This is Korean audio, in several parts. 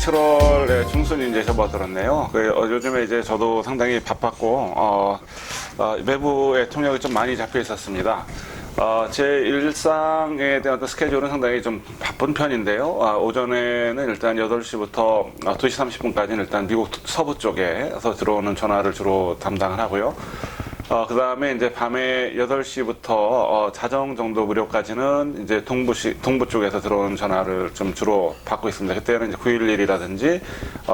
7월에 중순이 이제 접어들었네요. 요즘에 이제 저도 상당히 바빴고, 외부의 통역이 좀 많이 잡혀 있었습니다. 제 일상에 대한 어떤 스케줄은 상당히 좀 바쁜 편인데요. 오전에는 일단 8시부터 2시 30분까지는 일단 미국 서부 쪽에서 들어오는 전화를 주로 담당을 하고요. 그 다음에 이제 밤에 8시부터 자정 정도 무렵까지는 이제 동부 쪽에서 들어오는 전화를 좀 주로 받고 있습니다. 그때는 이제 911이라든지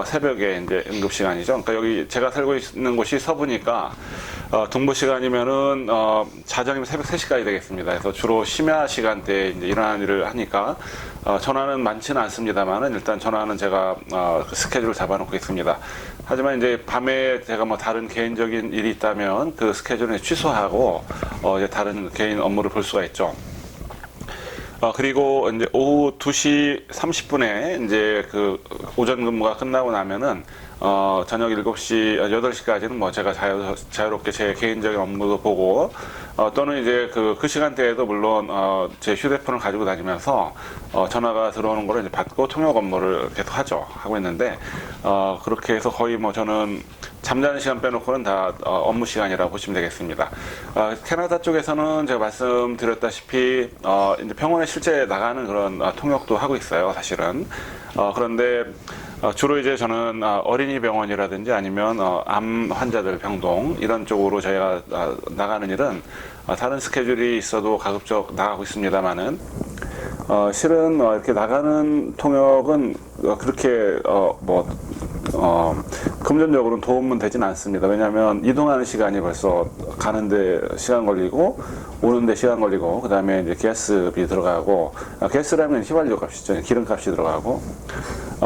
새벽에 이제 응급 시간이죠. 그러니까 여기 제가 살고 있는 곳이 서부니까 동부 시간이면은 자정이면 새벽 3시까지 되겠습니다. 그래서 주로 심야 시간대에 이제 일어나는 일을 하니까 전화는 많지는 않습니다만은 일단 전화는 제가 그 스케줄을 잡아놓고 있습니다. 하지만 이제 밤에 제가 뭐 다른 개인적인 일이 있다면 그 스케줄을 취소하고 이제 다른 개인 업무를 볼 수가 있죠. 그리고 이제 오후 2시 30분에 이제 그 오전 근무가 끝나고 나면은 저녁 7시, 8시까지는 뭐 제가 자유롭게 제 개인적인 업무도 보고, 또는 이제 그 시간대에도 물론, 제 휴대폰을 가지고 다니면서, 전화가 들어오는 거를 이제 받고 통역 업무를 계속 하고 있는데, 그렇게 해서 거의 뭐 저는 잠자는 시간 빼놓고는 다 업무 시간이라고 보시면 되겠습니다. 캐나다 쪽에서는 제가 말씀드렸다시피, 이제 병원에 실제 나가는 그런 통역도 하고 있어요, 사실은. 그런데, 주로 이제 저는 어린이 병원이라든지 아니면 암 환자들 병동 이런 쪽으로 저희가 나가는 일은 다른 스케줄이 있어도 가급적 나가고 있습니다만은 실은 이렇게 나가는 통역은 그렇게 금전적으로는 도움은 되진 않습니다. 왜냐하면 이동하는 시간이 벌써 가는데 시간 걸리고 오는데 시간 걸리고 그 다음에 이제 가스비 들어가고 가스라면 휘발유 값이죠. 기름값이 들어가고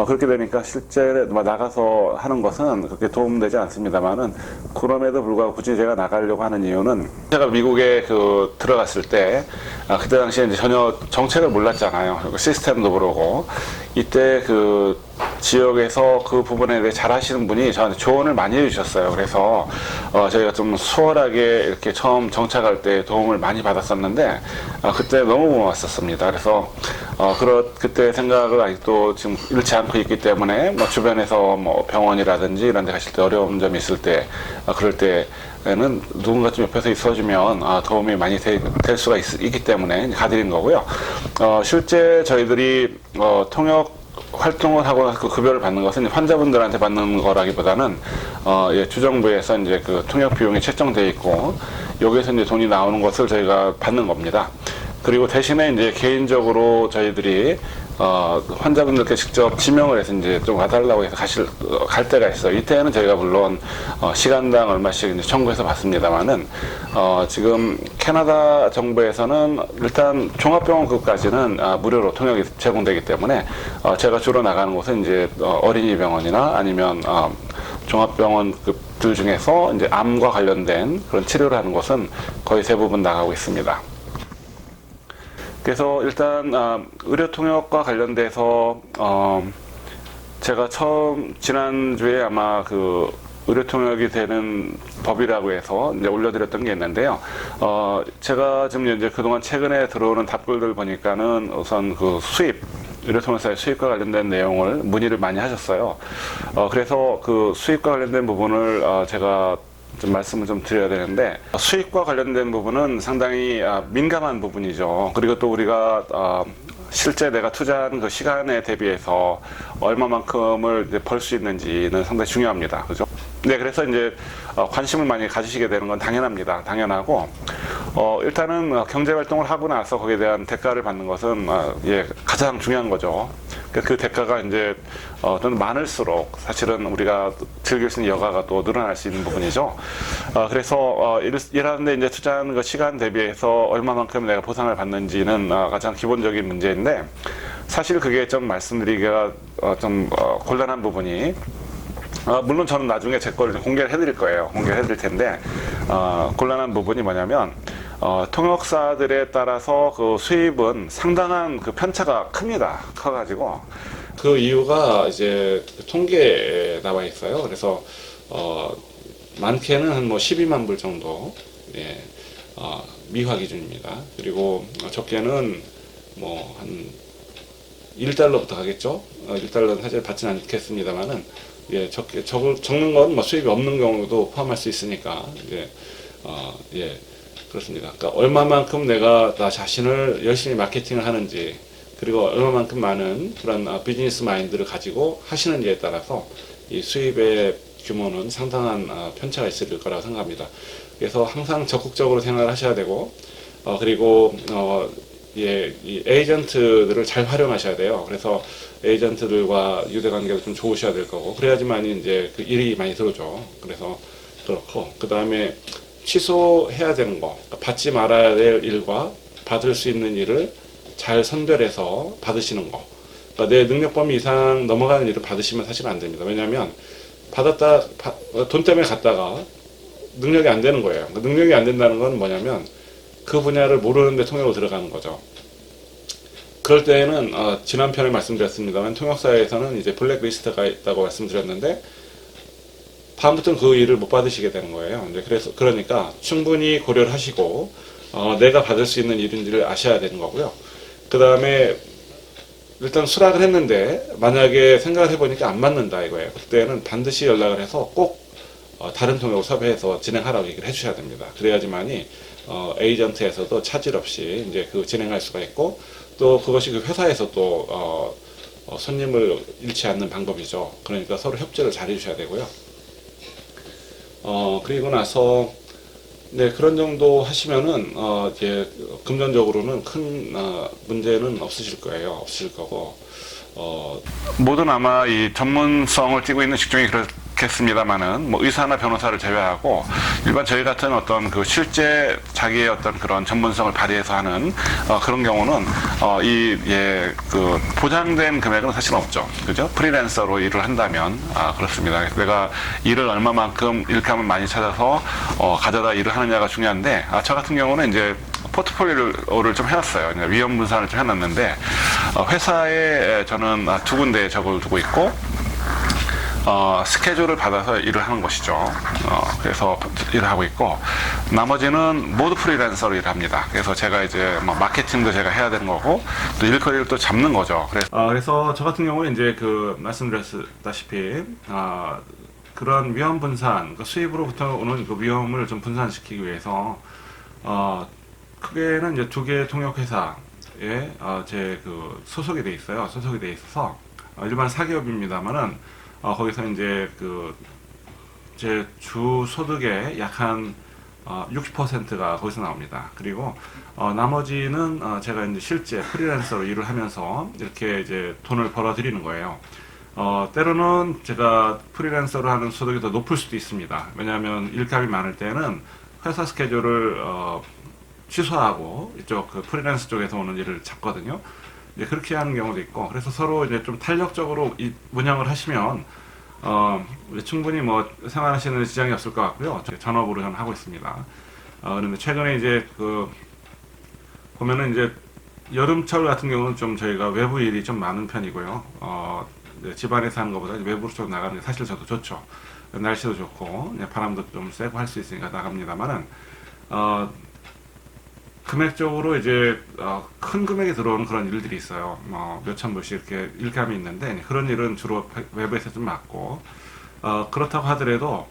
그렇게 되니까 실제 나가서 하는 것은 그렇게 도움되지 않습니다만은 그럼에도 불구하고 굳이 제가 나가려고 하는 이유는 제가 미국에 들어갔을 때 그때 당시에 이제 전혀 정책을 몰랐잖아요. 시스템도 모르고 이때 지역에서 그 부분에 대해 잘 하시는 분이 저한테 조언을 많이 해주셨어요. 그래서 저희가 좀 수월하게 이렇게 처음 정착할 때 도움을 많이 받았었는데 그때 너무 고마웠었습니다. 그래서 그때 생각을 아직도 지금 잃지 않고 있기 때문에 주변에서 병원이라든지 이런 데 가실 때 어려운 점이 있을 때 그럴 때는 누군가 좀 옆에서 있어주면 도움이 많이 될 수가 있기 때문에 가드린 거고요. 실제 저희들이 통역 활동을 하고 나서 그 급여를 받는 것은 환자분들한테 받는 거라기보다는 주정부에서 이제 그 통역 비용이 책정되어 있고 여기에서 이제 돈이 나오는 것을 저희가 받는 겁니다. 그리고 대신에 이제 개인적으로 저희들이 환자분들께 직접 지명을 해서 이제 좀 와달라고 해서 갈 때가 있어요. 이때는 저희가 물론 시간당 얼마씩 이제 청구해서 받습니다만은 지금 캐나다 정부에서는 일단 종합병원급까지는 무료로 통역이 제공되기 때문에 제가 주로 나가는 곳은 이제 어린이 병원이나 아니면 종합병원급들 중에서 이제 암과 관련된 그런 치료를 하는 곳은 거의 대부분 나가고 있습니다. 그래서 일단 의료통역과 관련돼서 제가 지난주에 아마 의료통역이 되는 법이라고 해서 이제 올려드렸던 게 있는데요. 제가 지금 이제 그동안 최근에 들어오는 답글들 보니까는 우선 의료통역사의 수입과 관련된 내용을 문의를 많이 하셨어요. 그래서 수입과 관련된 부분을 제가 좀 말씀을 좀 드려야 되는데 수익과 관련된 부분은 상당히 민감한 부분이죠. 그리고 또 우리가 실제 내가 투자한 그 시간에 대비해서 얼마만큼을 벌 수 있는지는 상당히 중요합니다. 그죠? 네, 그래서 이제 관심을 많이 가지시게 되는 건 당연합니다. 당연하고 일단은 경제 활동을 하고 나서 거기에 대한 대가를 받는 것은 가장 중요한 거죠. 그 대가가 이제 또는 많을수록 사실은 우리가 즐길 수 있는 여가가 또 늘어날 수 있는 부분이죠. 그래서 일하는데 이제 투자한 그 시간 대비해서 얼마만큼 내가 보상을 받는지는 가장 기본적인 문제인데 사실 그게 좀 말씀드리기가 좀 곤란한 부분이 물론 저는 나중에 제 거를 공개를 해드릴 거예요. 공개를 해드릴 텐데 곤란한 부분이 뭐냐면 통역사들에 따라서 그 수입은 상당한 편차가 큽니다. 커가지고 그 이유가 이제 통계에 나와 있어요. 그래서 많게는 한 12만 불 정도 미화 기준입니다. 그리고 적게는 한 1달러부터 가겠죠. 1달러는 사실 받지는 않겠습니다만은, 예, 적는 건 뭐 수입이 없는 경우도 포함할 수 있으니까, 이제, 예, 그렇습니다. 그러니까 얼마만큼 내가 나 자신을 열심히 마케팅을 하는지, 그리고 얼마만큼 많은 그런 비즈니스 마인드를 가지고 하시는지에 따라서 이 수입의 규모는 상당한 편차가 있을 거라고 생각합니다. 그래서 항상 적극적으로 생각을 하셔야 되고, 그리고 예, 이 에이전트들을 잘 활용하셔야 돼요. 그래서 에이전트들과 유대관계도 좀 좋으셔야 될 거고, 그래야지만 이제 그 일이 많이 들어오죠. 그래서 그렇고, 그 다음에 취소해야 되는 거, 받지 말아야 될 일과 받을 수 있는 일을 잘 선별해서 받으시는 거. 그러니까 내 능력 범위 이상 넘어가는 일을 받으시면 사실 안 됩니다. 왜냐하면 돈 때문에 갔다가 능력이 안 되는 거예요. 그러니까 능력이 안 된다는 건 뭐냐면 그 분야를 모르는데 통역으로 들어가는 거죠. 그럴 때에는 지난 편에 말씀드렸습니다만 통역사에서는 이제 블랙리스트가 있다고 말씀드렸는데 다음부터는 그 일을 못 받으시게 되는 거예요. 이제 그러니까 충분히 고려를 하시고 내가 받을 수 있는 일인지를 아셔야 되는 거고요. 그 다음에 일단 수락을 했는데 만약에 생각을 해보니까 안 맞는다 이거예요. 그때는 반드시 연락을 해서 꼭 다른 통역을 섭외해서 진행하라고 얘기를 해주셔야 됩니다. 그래야지만이 에이전트에서도 차질 없이 이제 그 진행할 수가 있고 또 그것이 그 회사에서 또 손님을 잃지 않는 방법이죠. 그러니까 서로 협조를 잘 해주셔야 되고요. 그리고 나서 네, 그런 정도 하시면은 이제 금전적으로는 큰 문제는 없으실 거예요. 없으실 거고 모든 아마 이 전문성을 띠고 있는 직종이 그렇겠습니다만은 뭐 의사나 변호사를 제외하고 일반 저희 같은 어떤 그 실제 자기의 어떤 그런 전문성을 발휘해서 하는 그런 경우는 그 보장된 금액은 사실 없죠. 그죠? 프리랜서로 일을 한다면 그렇습니다. 내가 일을 얼마만큼 일감을 많이 찾아서 가져다 일을 하느냐가 중요한데 저 같은 경우는 이제 포트폴리오를 좀 해놨어요. 위험 분산을 좀 해놨는데 회사에 저는 두 군데 적을 두고 있고 스케줄을 받아서 일을 하는 것이죠. 그래서 일을 하고 있고 나머지는 모두 프리랜서로 일합니다. 그래서 제가 이제 뭐 마케팅도 제가 해야 되는 거고 또 일거리를 또 잡는 거죠. 그래서 저 같은 경우는 이제 그 말씀드렸다시피 그런 위험 분산, 그 수입으로부터 오는 그 위험을 좀 분산시키기 위해서 크게는 이제 두 개의 통역회사에 제 그 소속이 돼 있어요. 소속이 돼 있어서 일반 사기업입니다만은 거기서 이제 그 제 주 소득의 약 한 60%가 거기서 나옵니다. 그리고 나머지는 제가 이제 실제 프리랜서로 일을 하면서 이렇게 이제 돈을 벌어 드리는 거예요. 때로는 제가 프리랜서로 하는 소득이 더 높을 수도 있습니다. 왜냐하면 일감이 많을 때는 회사 스케줄을 취소하고 이쪽 그 프리랜서 쪽에서 오는 일을 잡거든요. 이제 그렇게 하는 경우도 있고, 그래서 서로 이제 좀 탄력적으로 운영을 하시면 충분히 뭐 생활하시는 지장이 없을 것 같고요. 전업으로 저는 하고 있습니다. 그런데 최근에 이제 그 보면은 이제 여름철 같은 경우는 좀 저희가 외부 일이 좀 많은 편이고요. 집안에서 하는 것보다 외부로 좀 나가는 게 사실 저도 좋죠. 날씨도 좋고 바람도 좀 세고 할 수 있으니까 나갑니다만은 금액적으로 이제 큰 금액이 들어오는 그런 일들이 있어요. 몇천 불씩 이렇게 일감이 있는데 그런 일은 주로 외부에서 좀 맡고 그렇다고 하더라도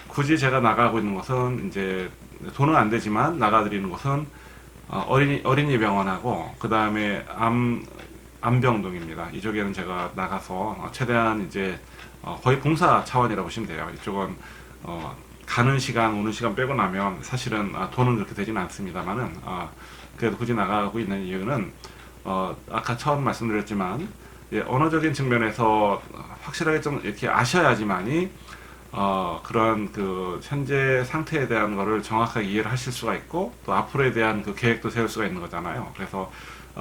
굳이 제가 나가고 있는 곳은 이제 돈은 안 되지만 나가드리는 곳은 어린이 병원하고 그 다음에 암병동입니다. 이쪽에는 제가 나가서 최대한 이제 거의 봉사 차원이라고 보시면 돼요. 이쪽은 가는 시간, 오는 시간 빼고 나면 사실은 돈은 그렇게 되지는 않습니다만은 그래도 굳이 나가고 있는 이유는 아까 처음 말씀드렸지만 언어적인 측면에서 확실하게 좀 이렇게 아셔야지만이 그런 그 현재 상태에 대한 거를 정확하게 이해를 하실 수가 있고 또 앞으로에 대한 그 계획도 세울 수가 있는 거잖아요. 그래서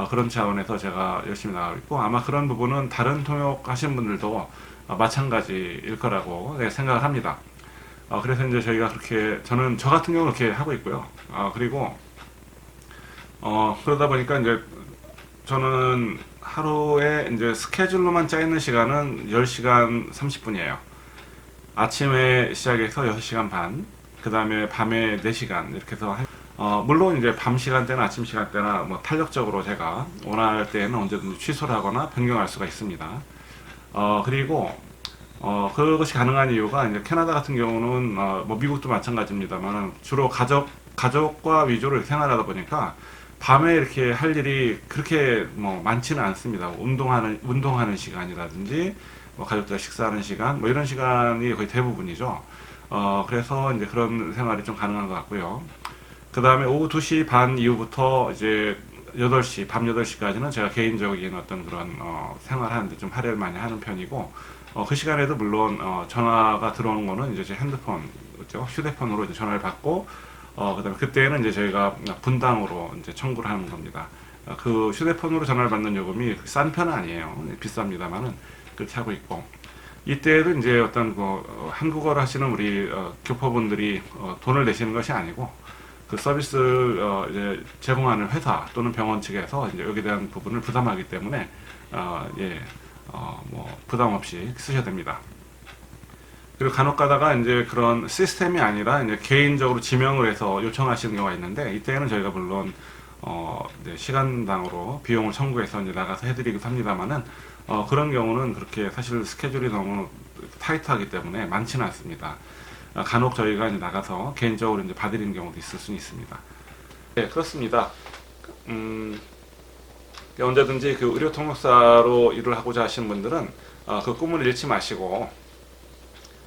그런 차원에서 제가 열심히 나가고 있고 아마 그런 부분은 다른 통역 하시는 분들도 마찬가지일 거라고 생각을 합니다. 그래서 이제 저희가 그렇게 저 같은 경우는 그렇게 하고 있고요. 그리고 그러다 보니까 이제 저는 하루에 이제 스케줄로만 짜 있는 시간은 10시간 30분이에요. 아침에 시작해서 6시간 반, 그 다음에 밤에 4시간 이렇게 해서 물론 이제 밤 시간대나 아침 시간대나 뭐 탄력적으로 제가 원할 때에는 언제든지 취소를 하거나 변경할 수가 있습니다. 그리고 그것이 가능한 이유가 이제 캐나다 같은 경우는 뭐 미국도 마찬가지입니다만 주로 가족과 위주로 생활하다 보니까 밤에 이렇게 할 일이 그렇게 뭐 많지는 않습니다. 운동하는 시간이라든지 뭐 가족들 식사하는 시간 뭐 이런 시간이 거의 대부분이죠. 그래서 이제 그런 생활이 좀 가능한 것 같고요. 그 다음에 오후 2시 반 이후부터 이제 8시, 밤 8시까지는 제가 개인적인 어떤 그런 생활하는데 좀 할애를 많이 하는 편이고, 그 시간에도 물론 전화가 들어오는 거는 이제 제 핸드폰, 그죠? 휴대폰으로 이제 전화를 받고, 그다음에 그때는 이제 저희가 분당으로 이제 청구를 하는 겁니다. 그 휴대폰으로 전화를 받는 요금이 싼 편은 아니에요. 비쌉니다만은 그렇게 하고 있고. 이때도 이제 어떤 한국어를 하시는 우리 교포분들이 돈을 내시는 것이 아니고 그 서비스를 이제 제공하는 회사 또는 병원 측에서 이제 여기에 대한 부분을 부담하기 때문에 뭐 부담 없이 쓰셔야 됩니다. 그리고 간혹 가다가 이제 그런 시스템이 아니라 이제 개인적으로 지명을 해서 요청하시는 경우가 있는데 이때는 저희가 물론 이제 시간당으로 비용을 청구해서 이제 나가서 해드리기도 합니다만은 그런 경우는 그렇게 사실 스케줄이 너무 타이트하기 때문에 많지는 않습니다. 간혹 저희가 이제 나가서 개인적으로 이제 봐드리는 경우도 있을 수 있습니다. 네, 그렇습니다. 언제든지 그 의료 통역사로 일을 하고자 하시는 분들은 그 꿈을 잃지 마시고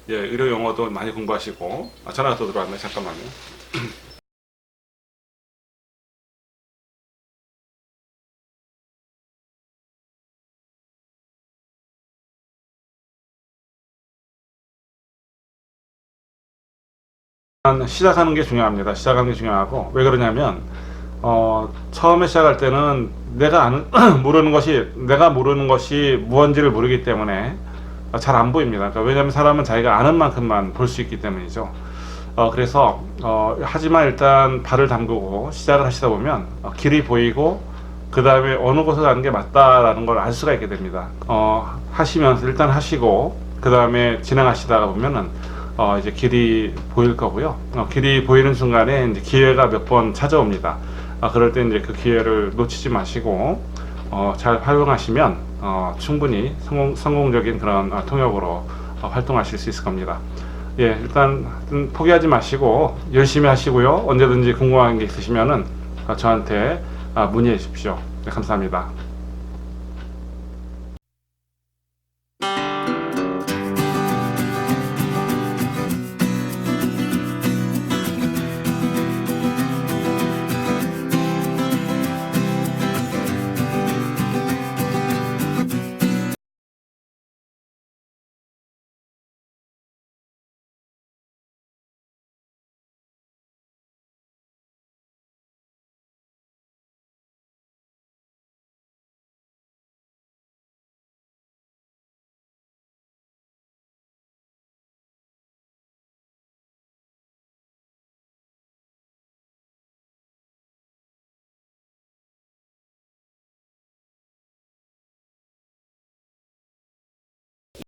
의료 용어도 많이 공부하시고 전화가 또 들어왔네. 잠깐만요. 시작하는 게 중요합니다. 시작하는 게 중요하고 왜 그러냐면 처음에 시작할 때는 내가 내가 모르는 것이 무언지를 모르기 때문에 잘 안 보입니다. 그러니까 왜냐하면 사람은 자기가 아는 만큼만 볼 수 있기 때문이죠. 그래서 하지만 일단 발을 담그고 시작을 하시다 보면 길이 보이고 그 다음에 어느 곳을 가는 게 맞다라는 걸 알 수가 있게 됩니다. 하시면서 일단 하시고 그 다음에 진행하시다가 보면은 이제 길이 보일 거고요. 길이 보이는 순간에 이제 기회가 몇 번 찾아옵니다. 그럴 때 이제 그 기회를 놓치지 마시고 잘 활용하시면 충분히 성공적인 그런 통역으로 활동하실 수 있을 겁니다. 예, 일단 포기하지 마시고 열심히 하시고요. 언제든지 궁금한 게 있으시면은 저한테 문의해 주십시오. 네, 감사합니다.